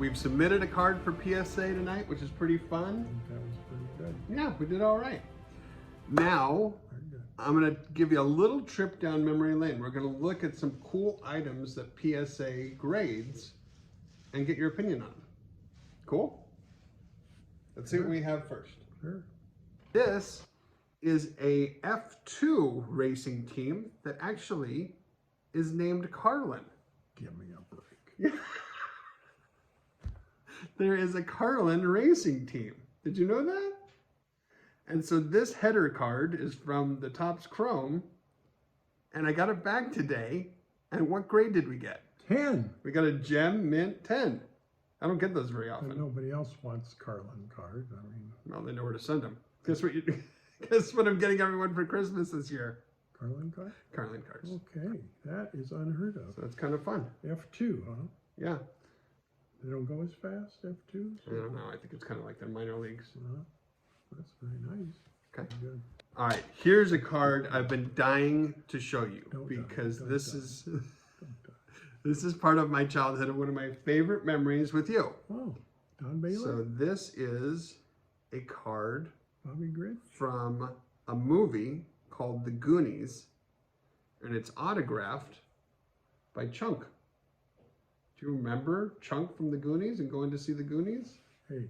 We've submitted a card for PSA tonight, which is pretty fun. That was pretty good. Yeah, we did all right. Now, I'm going to give you a little trip down memory lane. We're going to look at some cool items that PSA grades and get your opinion on them. Cool? Let's see what we have first. Sure. This is a F2 racing team that actually is named Carlin. Give me a break. There is a Carlin racing team. Did you know that? And so this header card is from the Topps Chrome, and I got it back today. And what grade did we get? 10. We got a gem mint 10. I don't get those very often. And nobody else wants Carlin cards. I mean, well, they know where to send them. Guess what? Guess what I'm getting everyone for Christmas this year? Carlin cards? Carlin cards. Okay, that is unheard of. So that's kind of fun. F2, huh? Yeah. They don't go as fast, F2s? I don't know. I think it's kind of like the minor leagues. That's very nice. Okay. Good. All right. Here's a card I've been dying to show you because this is part of my childhood and one of my favorite memories with you. Oh, Don Baylor? So this is a card Bobby Grid? from a movie called The Goonies, and it's autographed by Chunk. Do you remember Chunk from The Goonies and going to see The Goonies? Hey,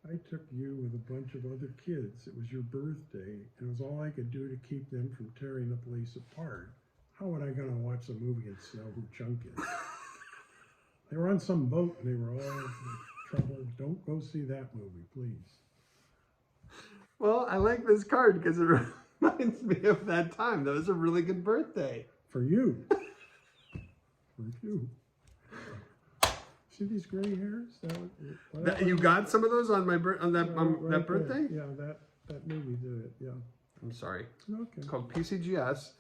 I took you with a bunch of other kids. It was your birthday, and it was all I could do to keep them from tearing the place apart. How would I gonna watch the movie and know who Chunk is? They were on some boat and they were all in trouble. Don't go see that movie, please. Well, I like this card because it reminds me of that time. That was a really good birthday. For you. For you. See these gray hairs? You got some of those on my that birthday? Yeah, that movie did it. Yeah. I'm sorry. Okay. It's called PCGS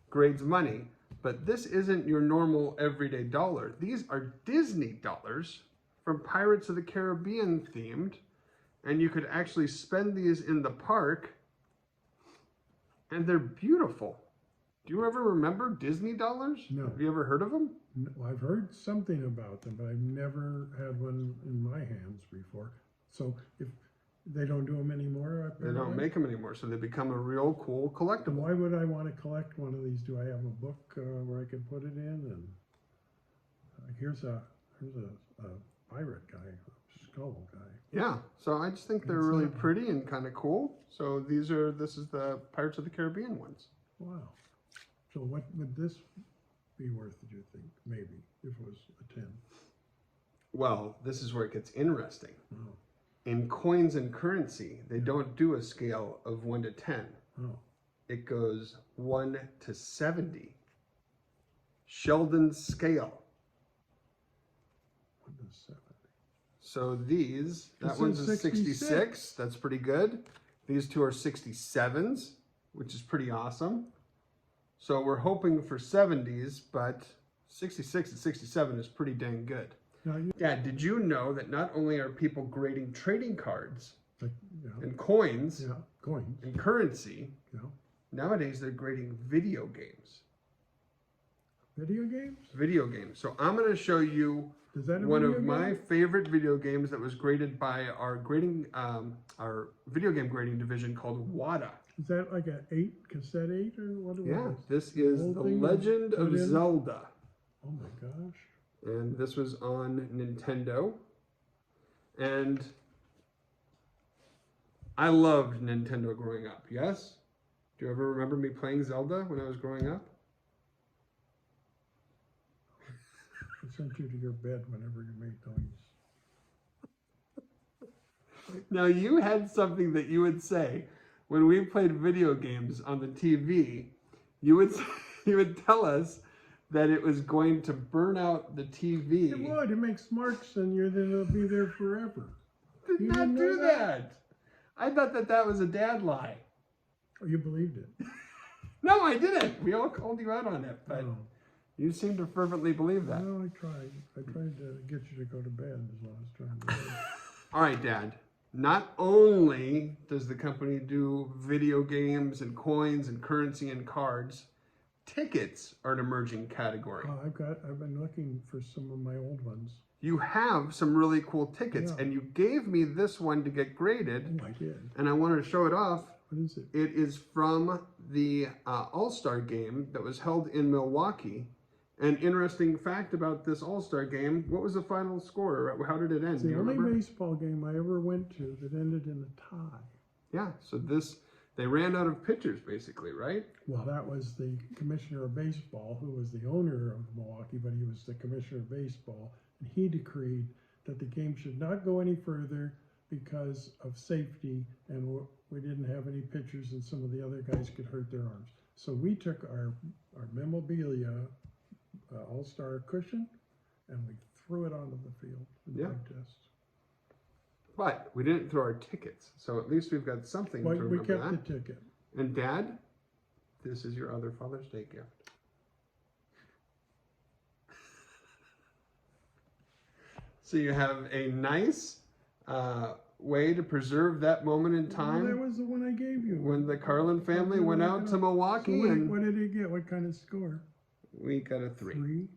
Grades Money, but this isn't your normal everyday dollar. These are Disney dollars from Pirates of the Caribbean themed, and you could actually spend these in the park, and they're beautiful. Do you ever remember Disney dollars? No. Have you ever heard of them? No, I've heard something about them, but I've never had one in my hands before. So if they don't do them anymore? They don't make them anymore, so they become a real cool collectible. Why would I want to collect one of these? Do I have a book where I can put it in? And here's a pirate guy, a skull guy. Yeah, so I just think they're really pretty and kind of cool. So this is the Pirates of the Caribbean ones. Wow. So what would this be worth, do you think? Maybe, if it was a 10. Well, this is where it gets interesting. Oh. In coins and currency, they don't do a scale of 1 to 10. Oh. It goes 1 to 70. Sheldon's scale. 1 to 70. So that This one's is a 66. That's pretty good. These two are 67s, which is pretty awesome. So we're hoping for 70s, but 66 and 67 is pretty dang good. Dad, did you know that not only are people grading trading cards and coins and currency, nowadays they're grading video games. Video games? Video games. So I'm going to show you one of my favorite video games that was graded by our video game grading division called WADA. Is that like a cassette 8 or what? Yeah, this is The Legend of Zelda. Oh my gosh. And this was on Nintendo. And I loved Nintendo growing up, yes? Do you ever remember me playing Zelda when I was growing up? I sent you to your bed whenever you made noise. Now, you had something that you would say when we played video games on the TV. You would tell us that it was going to burn out the TV. It would. It makes marks and it'll be there forever. Did not do that. I thought that was a dad lie. Oh, you believed it? No, I didn't. We all called you out on it, but you seem to fervently believe that. No, I tried. I tried to get you to go to bed is what I was trying to do. All right, Dad. Not only does the company do video games and coins and currency and cards, tickets are an emerging category. I've been looking for some of my old ones. you have some really cool tickets, Yeah. and you gave me this one to get graded, Oh, I did. and I wanted to show it off. What is it? It is from the All-Star game that was held in Milwaukee. An interesting fact about this All-Star game, what was the final score? How did it end? It's Do the you only remember? baseball game I ever went to that ended in a tie. Yeah, so they ran out of pitchers, basically, right? Well, that was the commissioner of baseball, who was the owner of Milwaukee, but he was the commissioner of baseball, and he decreed that the game should not go any further because of safety, and we didn't have any pitchers, and some of the other guys could hurt their arms. So we took our memorabilia All-Star cushion, and we threw it onto the field in protest. But we didn't throw our tickets, so at least we've got something to remember. We kept the ticket. And Dad, this is your other Father's Day gift. So you have a nice way to preserve that moment in time. Well, that was the one I gave you. When the Carlin family went out to Milwaukee. So what did he get? What kind of score? We got a 3. 3?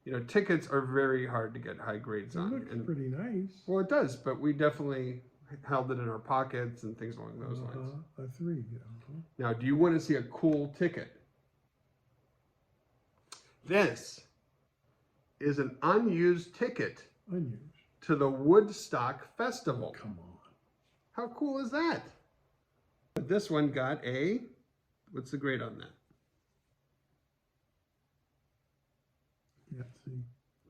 You know, tickets are very hard to get high grades on. It looks pretty nice. Well, it does, but we definitely held it in our pockets and things along those lines. A 3, Now, do you want to see a cool ticket? This is an unused ticket to the Woodstock Festival. Come on. How cool is that? This one got a, what's the grade on that? Yeah, see.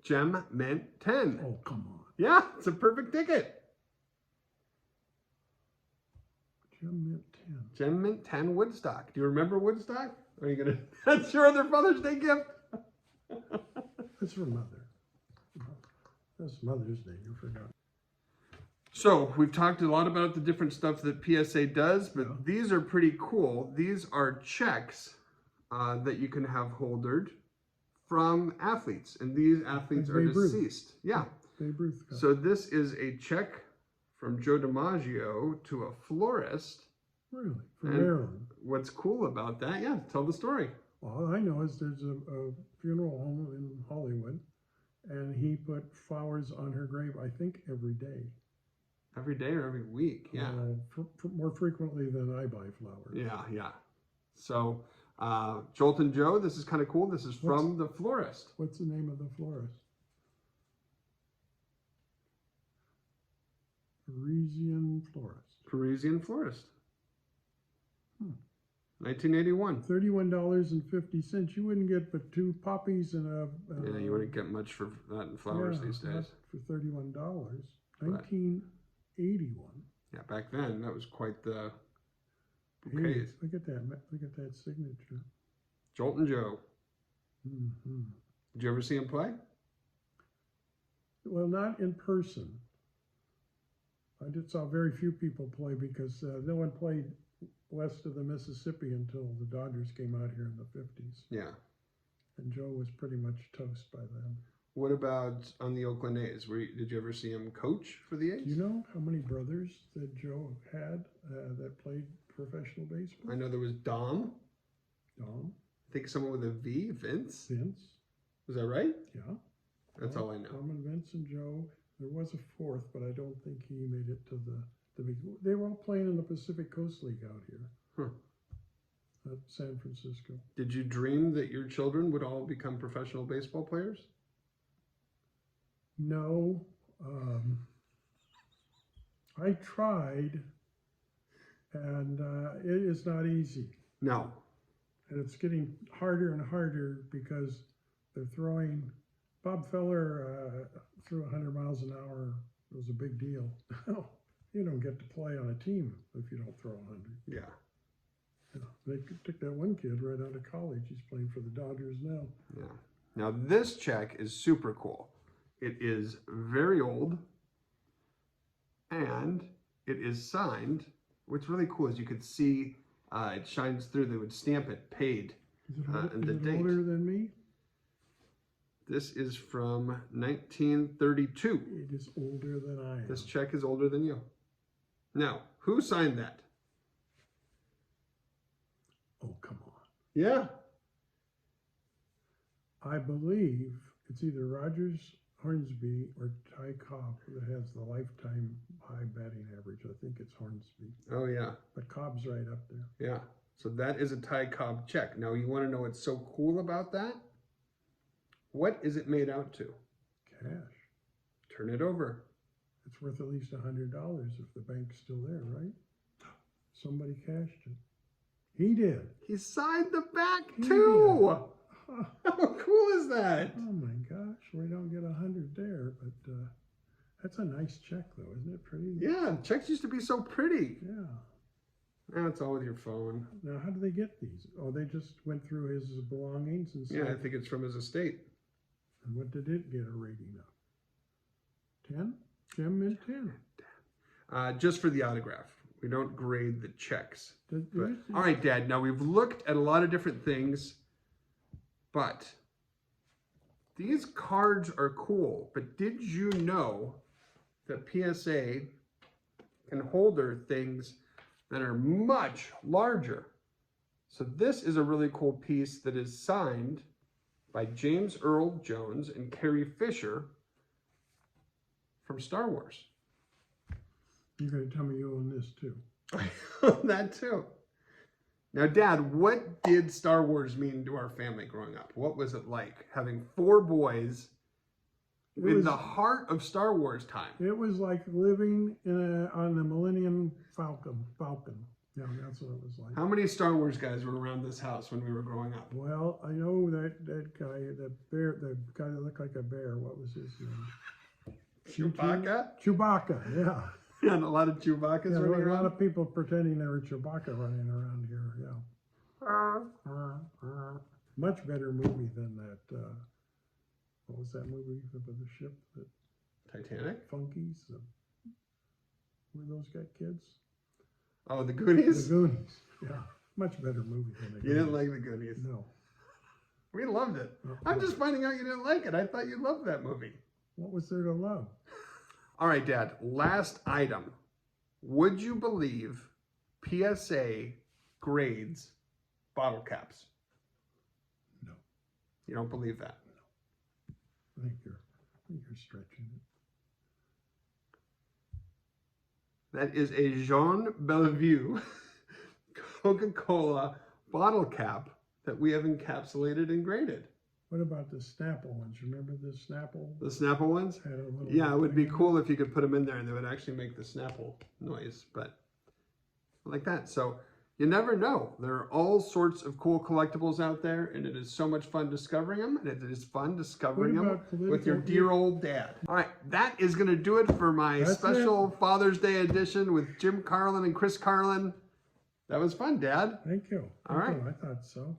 Gem Mint 10. Oh, come on. Yeah, it's a perfect ticket. Gem Mint 10. Gem Mint 10 Woodstock. Do you remember Woodstock? Are you gonna? That's your other Father's Day gift. That's for Mother. That's Mother's Day. You forgot. So we've talked a lot about the different stuff that PSA does, but these are pretty cool. These are checks that you can have holdered from athletes, and these athletes are deceased. Yeah. Babe Ruth. So this is a check from Joe DiMaggio to a florist. Really? From Maryland. What's cool about that? Yeah, tell the story. All I know is there's a funeral home in Hollywood, and he put flowers on her grave, I think, every day. Every day or every week? Yeah. More frequently than I buy flowers. Yeah. So, Jolton Joe, this is kind of cool. This is from the florist. What's the name of the florist? Parisian florist. Parisian florist. 1981. $31.50. You wouldn't get but 2 poppies and a. Yeah, you wouldn't get much for that in flowers these days. For $31. 1981. Yeah, back then that was quite the bouquets. Hey, look at that! Look at that signature. Jolton Joe. Mm-hmm. Did you ever see him play? Well, not in person. I saw very few people play because no one played west of the Mississippi until the Dodgers came out here in the 50s. Yeah. And Joe was pretty much toast by then. What about on the Oakland A's? Did you ever see him coach for the A's? Do you know how many brothers that Joe had that played professional baseball? I know there was Dom. Dom. I think someone with a V, Vince. Vince. Was that right? Yeah. That's all I know. Dom and Vince and Joe. There was a 4th, but I don't think he made it to the big. They were all playing in the Pacific Coast League out here. At San Francisco. Did you dream that your children would all become professional baseball players? No. I tried, and it is not easy. No. And it's getting harder and harder because they're throwing. Bob Feller threw 100 miles an hour. It was a big deal. You don't get to play on a team if you don't throw 100. Yeah. They took that one kid right out of college. He's playing for the Dodgers now. Yeah. Now this check is super cool. It is very old, and it is signed. What's really cool is you could see it shines through. They would stamp it, paid, and the date. Older than me? This is from 1932. It is older than I am. This check is older than you. Now, who signed that? Oh, come on. Yeah. I believe it's either Rogers Hornsby or Ty Cobb that has the lifetime high batting average. I think it's Hornsby. Oh, yeah. But Cobb's right up there. Yeah. So that is a Ty Cobb check. Now, you want to know what's so cool about that? What is it made out to? Cash. Turn it over. It's worth at least $100 if the bank's still there, right? Somebody cashed it. He did. He signed the back, He too. did. How cool is that? Oh my gosh, we don't get 100 there, but that's a nice check though, isn't it pretty? Yeah, checks used to be so pretty. Yeah. Now it's all with your phone. Now, how do they get these? Oh, they just went through his belongings and Yeah, I said, think it's from his estate. and what did it get a rating of? 10? Jim meant 10. Just for the autograph. We don't grade the checks. But, Did all right, Dad. Now we've looked at a lot of different things, but these cards are cool. But did you know that PSA can holder things that are much larger? So this is a really cool piece that is signed by James Earl Jones and Carrie Fisher from Star Wars. You're going to tell me you own this too. That too. Now, Dad, what did Star Wars mean to our family growing up? What was it like having 4 boys in the heart of Star Wars time? It was like living on the Millennium Falcon. Yeah, that's what it was like. How many Star Wars guys were around this house when we were growing up? Well, I know that guy, the guy that looked like a bear. What was his name? Chewbacca? Chewbacca, yeah. Yeah, and a lot of Chewbaccas Yeah, there running were a lot around. of people pretending they were Chewbacca running around here, yeah. Much better movie than that, what was that movie with the ship? That Titanic? Funkies? Were those got kids? Oh, the The Goonies? Goonies, yeah. Much better movie than the Goonies. You didn't like the Goonies? No. We loved it. No. I'm just finding out you didn't like it. I thought you loved that movie. What was there to love? All right, Dad, last item. Would you believe PSA grades bottle caps? No. You don't believe that? I think you're stretching it. That is a Jean Bellevue Coca-Cola bottle cap that we have encapsulated and graded. What about the Snapple ones? Remember the Snapple? The Snapple ones? Had a little Yeah, it would be thing in cool if you could put them in there and they would actually make the Snapple noise, but like that. So you never know. There are all sorts of cool collectibles out there, and it is so much fun discovering them, and it is fun discovering them with your dear old dad. All right, that is going to do it for my special Father's Day edition with Jim Carlin and Chris Carlin. That was fun, Dad. Thank you. All right. I thought so.